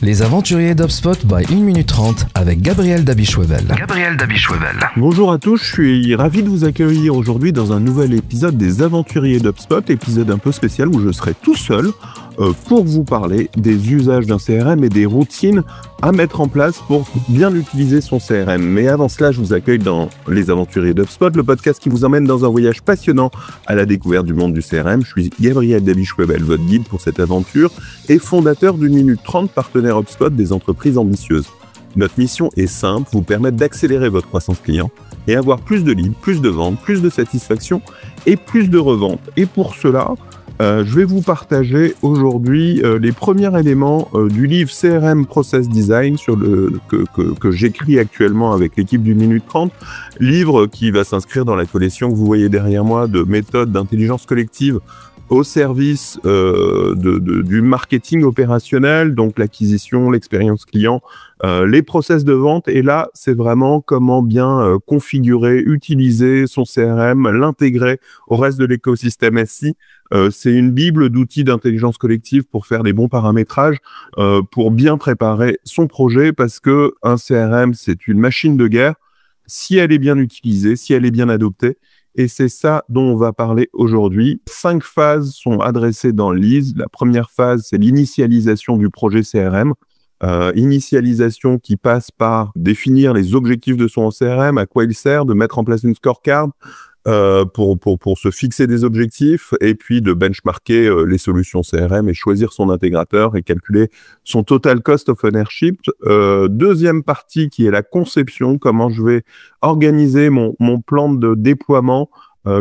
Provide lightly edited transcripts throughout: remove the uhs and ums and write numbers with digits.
Les aventuriers d'HubSpot by 1 minute 30 avec Gabriel Dabichwevel. Bonjour à tous, je suis ravi de vous accueillir aujourd'hui dans un nouvel épisode des aventuriers d'HubSpot, épisode un peu spécial où je serai tout seul pour vous parler des usages d'un CRM et des routines à mettre en place pour bien utiliser son CRM. Mais avant cela, je vous accueille dans les aventuriers d'HubSpot, le podcast qui vous emmène dans un voyage passionnant à la découverte du monde du CRM. Je suis Gabriel Dabichwevel, votre guide pour cette aventure et fondateur d'1 minute 30, partenaire HubSpot des entreprises ambitieuses. Notre mission est simple, vous permettre d'accélérer votre croissance client et avoir plus de leads, plus de ventes, plus de satisfaction et plus de reventes. Et pour cela, je vais vous partager aujourd'hui les premiers éléments du livre CRM Process Design que j'écris actuellement avec l'équipe d'1 minute 30, livre qui va s'inscrire dans la collection que vous voyez derrière moi de méthodes d'intelligence collective au service du marketing opérationnel, donc l'acquisition, l'expérience client, les process de vente. Et là, c'est vraiment comment bien configurer, utiliser son CRM, l'intégrer au reste de l'écosystème SI. C'est une bible d'outils d'intelligence collective pour faire des bons paramétrages, pour bien préparer son projet, parce que un CRM, c'est une machine de guerre, si elle est bien utilisée, si elle est bien adoptée. Et c'est ça dont on va parler aujourd'hui. 5 phases sont adressées dans le livre. La première phase, c'est l'initialisation du projet CRM. Initialisation qui passe par définir les objectifs de son CRM, à quoi il sert, de mettre en place une scorecard pour se fixer des objectifs, et puis de benchmarker les solutions CRM et choisir son intégrateur et calculer son total cost of ownership. Deuxième partie qui est la conception, comment je vais organiser mon plan de déploiement,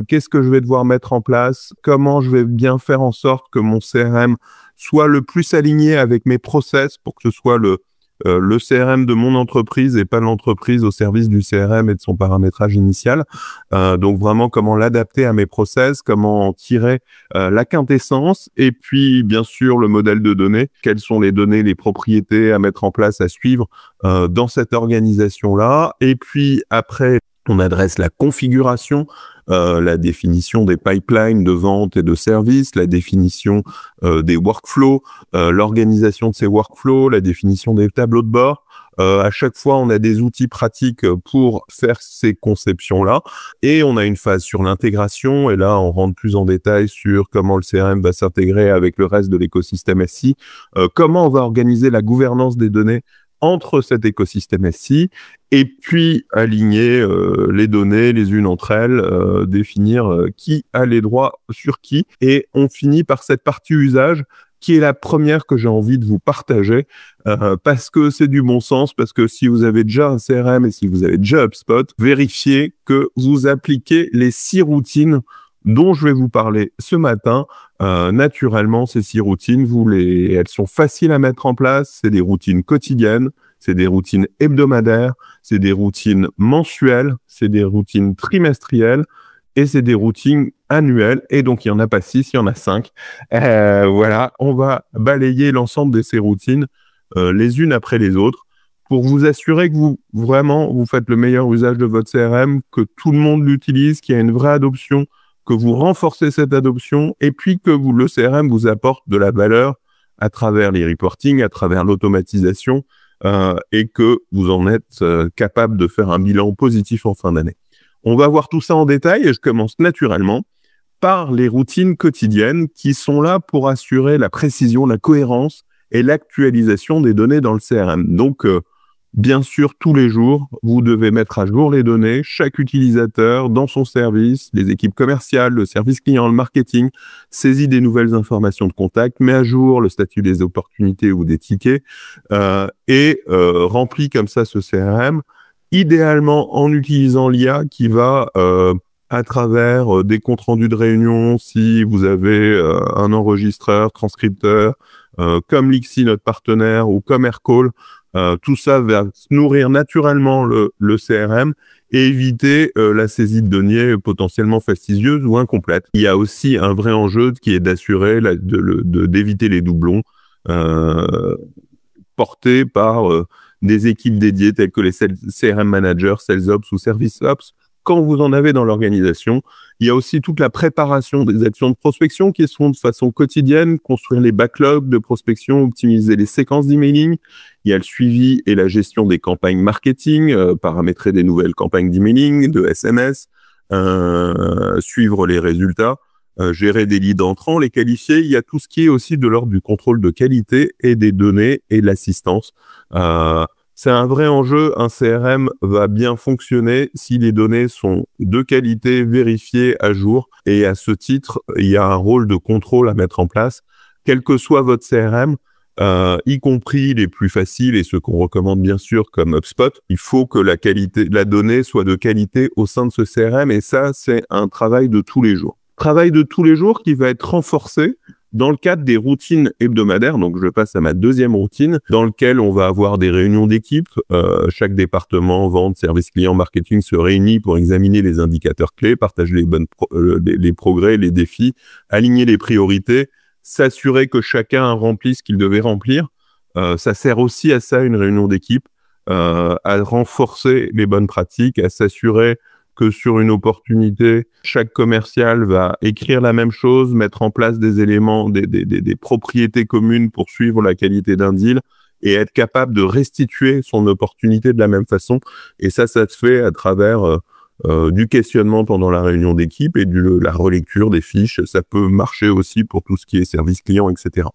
qu'est-ce que je vais devoir mettre en place, comment je vais bien faire en sorte que mon CRM soit le plus aligné avec mes process pour que ce soit le CRM de mon entreprise et pas l'entreprise au service du CRM et de son paramétrage initial. Donc vraiment comment l'adapter à mes process, comment en tirer la quintessence, et puis bien sûr le modèle de données, quelles sont les données, les propriétés à mettre en place, à suivre dans cette organisation-là. Et puis après, on adresse la configuration, la définition des pipelines de vente et de services, la définition des workflows, l'organisation de ces workflows, la définition des tableaux de bord. À chaque fois, on a des outils pratiques pour faire ces conceptions-là. Et on a une phase sur l'intégration. Et là, on rentre plus en détail sur comment le CRM va s'intégrer avec le reste de l'écosystème SI, comment on va organiser la gouvernance des données entre cet écosystème SI, et puis aligner les données les unes entre elles, définir qui a les droits sur qui. Et on finit par cette partie usage qui est la première que j'ai envie de vous partager, parce que c'est du bon sens, parce que si vous avez déjà un CRM et si vous avez déjà HubSpot, vérifiez que vous appliquez les 6 routines dont je vais vous parler ce matin. Naturellement, ces 6 routines, elles sont faciles à mettre en place. C'est des routines quotidiennes, c'est des routines hebdomadaires, c'est des routines mensuelles, c'est des routines trimestrielles et c'est des routines annuelles. Et donc, il n'y en a pas 6, il y en a 5. Voilà, on va balayer l'ensemble de ces routines les unes après les autres pour vous assurer que vous faites le meilleur usage de votre CRM, que tout le monde l'utilise, qu'il y a une vraie adoption, que vous renforcez cette adoption, et puis que le CRM vous apporte de la valeur à travers les reporting, à travers l'automatisation, et que vous en êtes capable de faire un bilan positif en fin d'année. On va voir tout ça en détail, et je commence naturellement par les routines quotidiennes qui sont là pour assurer la précision, la cohérence et l'actualisation des données dans le CRM. Donc, bien sûr, tous les jours, vous devez mettre à jour les données, chaque utilisateur dans son service, les équipes commerciales, le service client, le marketing, saisit des nouvelles informations de contact, met à jour le statut des opportunités ou des tickets, et remplit comme ça ce CRM, idéalement en utilisant l'IA qui va, à travers des comptes rendus de réunion, si vous avez un enregistreur, transcripteur, comme Lixi, notre partenaire, ou comme Aircall, tout ça va nourrir naturellement le CRM et éviter la saisie de données potentiellement fastidieuses ou incomplètes. Il y a aussi un vrai enjeu qui est d'assurer d'éviter les doublons portés par des équipes dédiées telles que les CRM managers, Sales Ops ou Service Ops. Quand vous en avez dans l'organisation, Il y a aussi toute la préparation des actions de prospection qui sont de façon quotidienne, construire les backlogs de prospection, optimiser les séquences d'emailing. Il y a le suivi et la gestion des campagnes marketing, paramétrer des nouvelles campagnes d'emailing, de SMS, suivre les résultats, gérer des leads entrants, les qualifier. Il y a tout ce qui est aussi de l'ordre du contrôle de qualité et des données et de l'assistance. C'est un vrai enjeu. Un CRM va bien fonctionner si les données sont de qualité, vérifiées, à jour. Et à ce titre, il y a un rôle de contrôle à mettre en place. Quel que soit votre CRM, y compris les plus faciles et ceux qu'on recommande bien sûr comme HubSpot, il faut que la qualité, la donnée soit de qualité au sein de ce CRM. Et ça, c'est un travail de tous les jours. Travail de tous les jours qui va être renforcé dans le cadre des routines hebdomadaires. Donc, je passe à ma deuxième routine, dans lequel on va avoir des réunions d'équipe. Chaque département, vente, service client, marketing se réunit pour examiner les indicateurs clés, partager les progrès, les défis, aligner les priorités, s'assurer que chacun remplit ce qu'il devait remplir. Ça sert aussi à ça, une réunion d'équipe, à renforcer les bonnes pratiques, à s'assurer que sur une opportunité, chaque commercial va écrire la même chose, mettre en place des éléments, des propriétés communes pour suivre la qualité d'un deal et être capable de restituer son opportunité de la même façon. Et ça se fait à travers du questionnement pendant la réunion d'équipe et la relecture des fiches. Ça peut marcher aussi pour tout ce qui est service client, etc.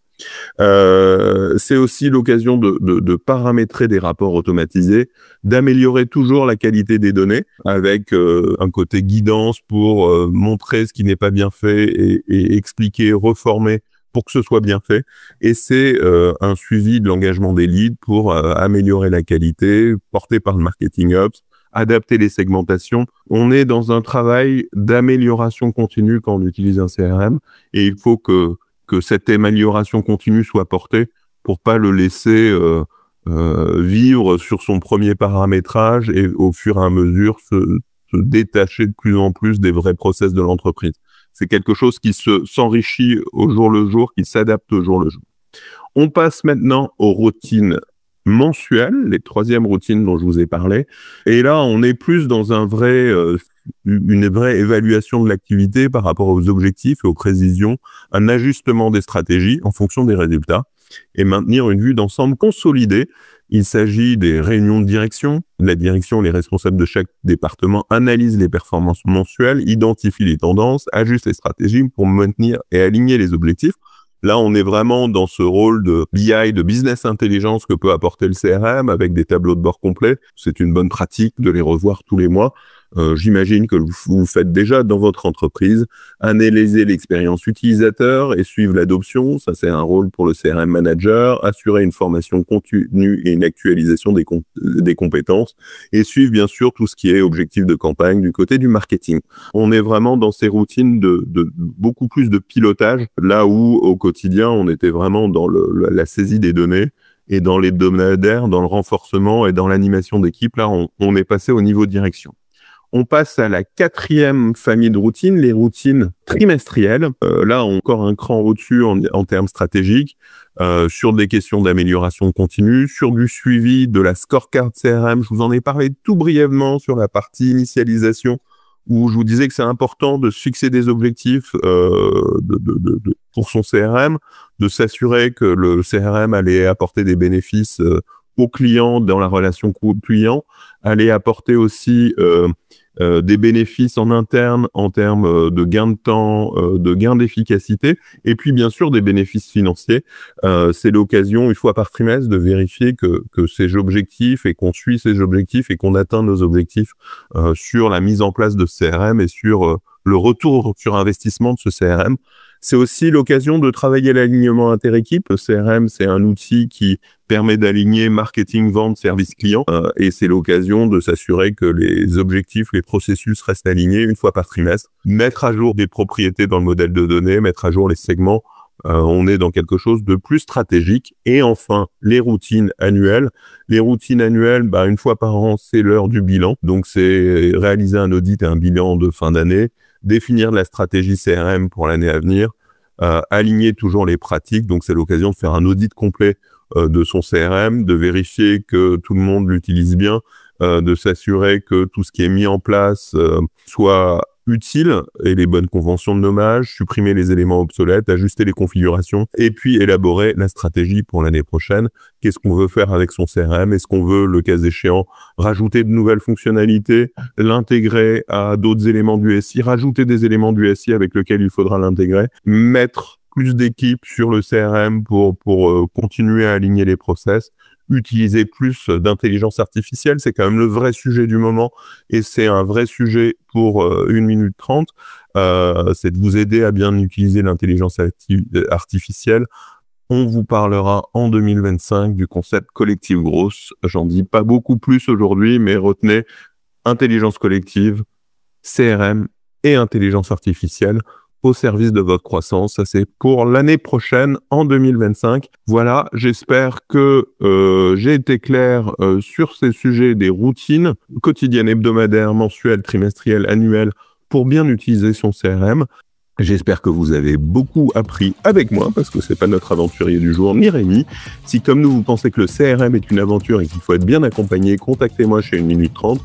C'est aussi l'occasion de paramétrer des rapports automatisés, d'améliorer toujours la qualité des données avec un côté guidance pour montrer ce qui n'est pas bien fait et expliquer, reformer pour que ce soit bien fait. Et c'est un suivi de l'engagement des leads pour améliorer la qualité, porté par le Marketing Hub, adapter les segmentations. On est dans un travail d'amélioration continue quand on utilise un CRM et il faut que cette amélioration continue soit portée pour pas le laisser vivre sur son premier paramétrage et au fur et à mesure se détacher de plus en plus des vrais process de l'entreprise. C'est quelque chose qui s'enrichit au jour le jour, qui s'adapte au jour le jour. On passe maintenant aux routines mensuelles, les troisièmes routines dont je vous ai parlé. Et là, on est plus dans une vraie évaluation de l'activité par rapport aux objectifs et aux précisions, un ajustement des stratégies en fonction des résultats et maintenir une vue d'ensemble consolidée. Il s'agit des réunions de direction. La direction, les responsables de chaque département analysent les performances mensuelles, identifient les tendances, ajustent les stratégies pour maintenir et aligner les objectifs. Là, on est vraiment dans ce rôle de BI, de business intelligence que peut apporter le CRM avec des tableaux de bord complets. C'est une bonne pratique de les revoir tous les mois. J'imagine que vous faites déjà dans votre entreprise, analyser l'expérience utilisateur et suivre l'adoption. Ça, c'est un rôle pour le CRM manager. Assurer une formation continue et une actualisation des compétences. Et suivre, bien sûr, tout ce qui est objectif de campagne du côté du marketing. On est vraiment dans ces routines de beaucoup plus de pilotage, là où, au quotidien, on était vraiment dans la saisie des données et dans les hebdomadaires, dans le renforcement et dans l'animation d'équipe. Là, on est passé au niveau direction. On passe à la quatrième famille de routines, les routines trimestrielles. Là, encore un cran au-dessus en termes stratégiques, sur des questions d'amélioration continue, sur du suivi de la scorecard CRM. Je vous en ai parlé tout brièvement sur la partie initialisation, où je vous disais que c'est important de se fixer des objectifs pour son CRM, de s'assurer que le CRM allait apporter des bénéfices aux clients dans la relation client, allait apporter aussi des bénéfices en interne en termes de gain de temps, de gain d'efficacité, et puis bien sûr des bénéfices financiers. C'est l'occasion, une fois par trimestre, de vérifier que ces objectifs et qu'on suit ces objectifs et qu'on atteint nos objectifs sur la mise en place de ce CRM et sur le retour sur investissement de ce CRM. C'est aussi l'occasion de travailler l'alignement interéquipe. Le CRM, c'est un outil qui permet d'aligner marketing, vente, service client. Et c'est l'occasion de s'assurer que les objectifs, les processus restent alignés une fois par trimestre. Mettre à jour des propriétés dans le modèle de données, mettre à jour les segments. On est dans quelque chose de plus stratégique. Et enfin, les routines annuelles. Les routines annuelles, une fois par an, c'est l'heure du bilan. Donc, c'est réaliser un audit et un bilan de fin d'année, définir la stratégie CRM pour l'année à venir, aligner toujours les pratiques. Donc, c'est l'occasion de faire un audit complet de son CRM, de vérifier que tout le monde l'utilise bien, de s'assurer que tout ce qui est mis en place soit utiles et les bonnes conventions de nommage, supprimer les éléments obsolètes, ajuster les configurations et puis élaborer la stratégie pour l'année prochaine. Qu'est-ce qu'on veut faire avec son CRM? Est-ce qu'on veut, le cas échéant, rajouter de nouvelles fonctionnalités, l'intégrer à d'autres éléments du SI, rajouter des éléments du SI avec lesquels il faudra l'intégrer, mettre plus d'équipes sur le CRM pour continuer à aligner les process, utiliser plus d'intelligence artificielle, c'est quand même le vrai sujet du moment et c'est un vrai sujet pour 1 minute 30, c'est de vous aider à bien utiliser l'intelligence artificielle. On vous parlera en 2025 du concept collective grosse. J'en dis pas beaucoup plus aujourd'hui, mais retenez intelligence collective, CRM et intelligence artificielle au service de votre croissance. Ça, c'est pour l'année prochaine, en 2025. Voilà, j'espère que j'ai été clair sur ces sujets des routines quotidiennes, hebdomadaires, mensuelles, trimestrielles, annuelles, pour bien utiliser son CRM. J'espère que vous avez beaucoup appris avec moi, parce que c'est pas notre aventurier du jour, ni Rémi. Si, comme nous, vous pensez que le CRM est une aventure et qu'il faut être bien accompagné, contactez-moi chez 1 minute 30.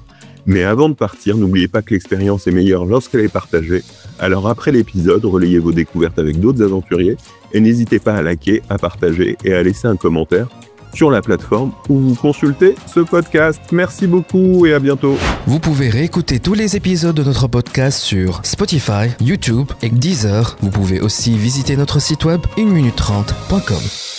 Mais avant de partir, n'oubliez pas que l'expérience est meilleure lorsqu'elle est partagée. Alors après l'épisode, relayez vos découvertes avec d'autres aventuriers et n'hésitez pas à liker, à partager et à laisser un commentaire sur la plateforme où vous consultez ce podcast. Merci beaucoup et à bientôt. Vous pouvez réécouter tous les épisodes de notre podcast sur Spotify, YouTube et Deezer. Vous pouvez aussi visiter notre site web 1minute30.com.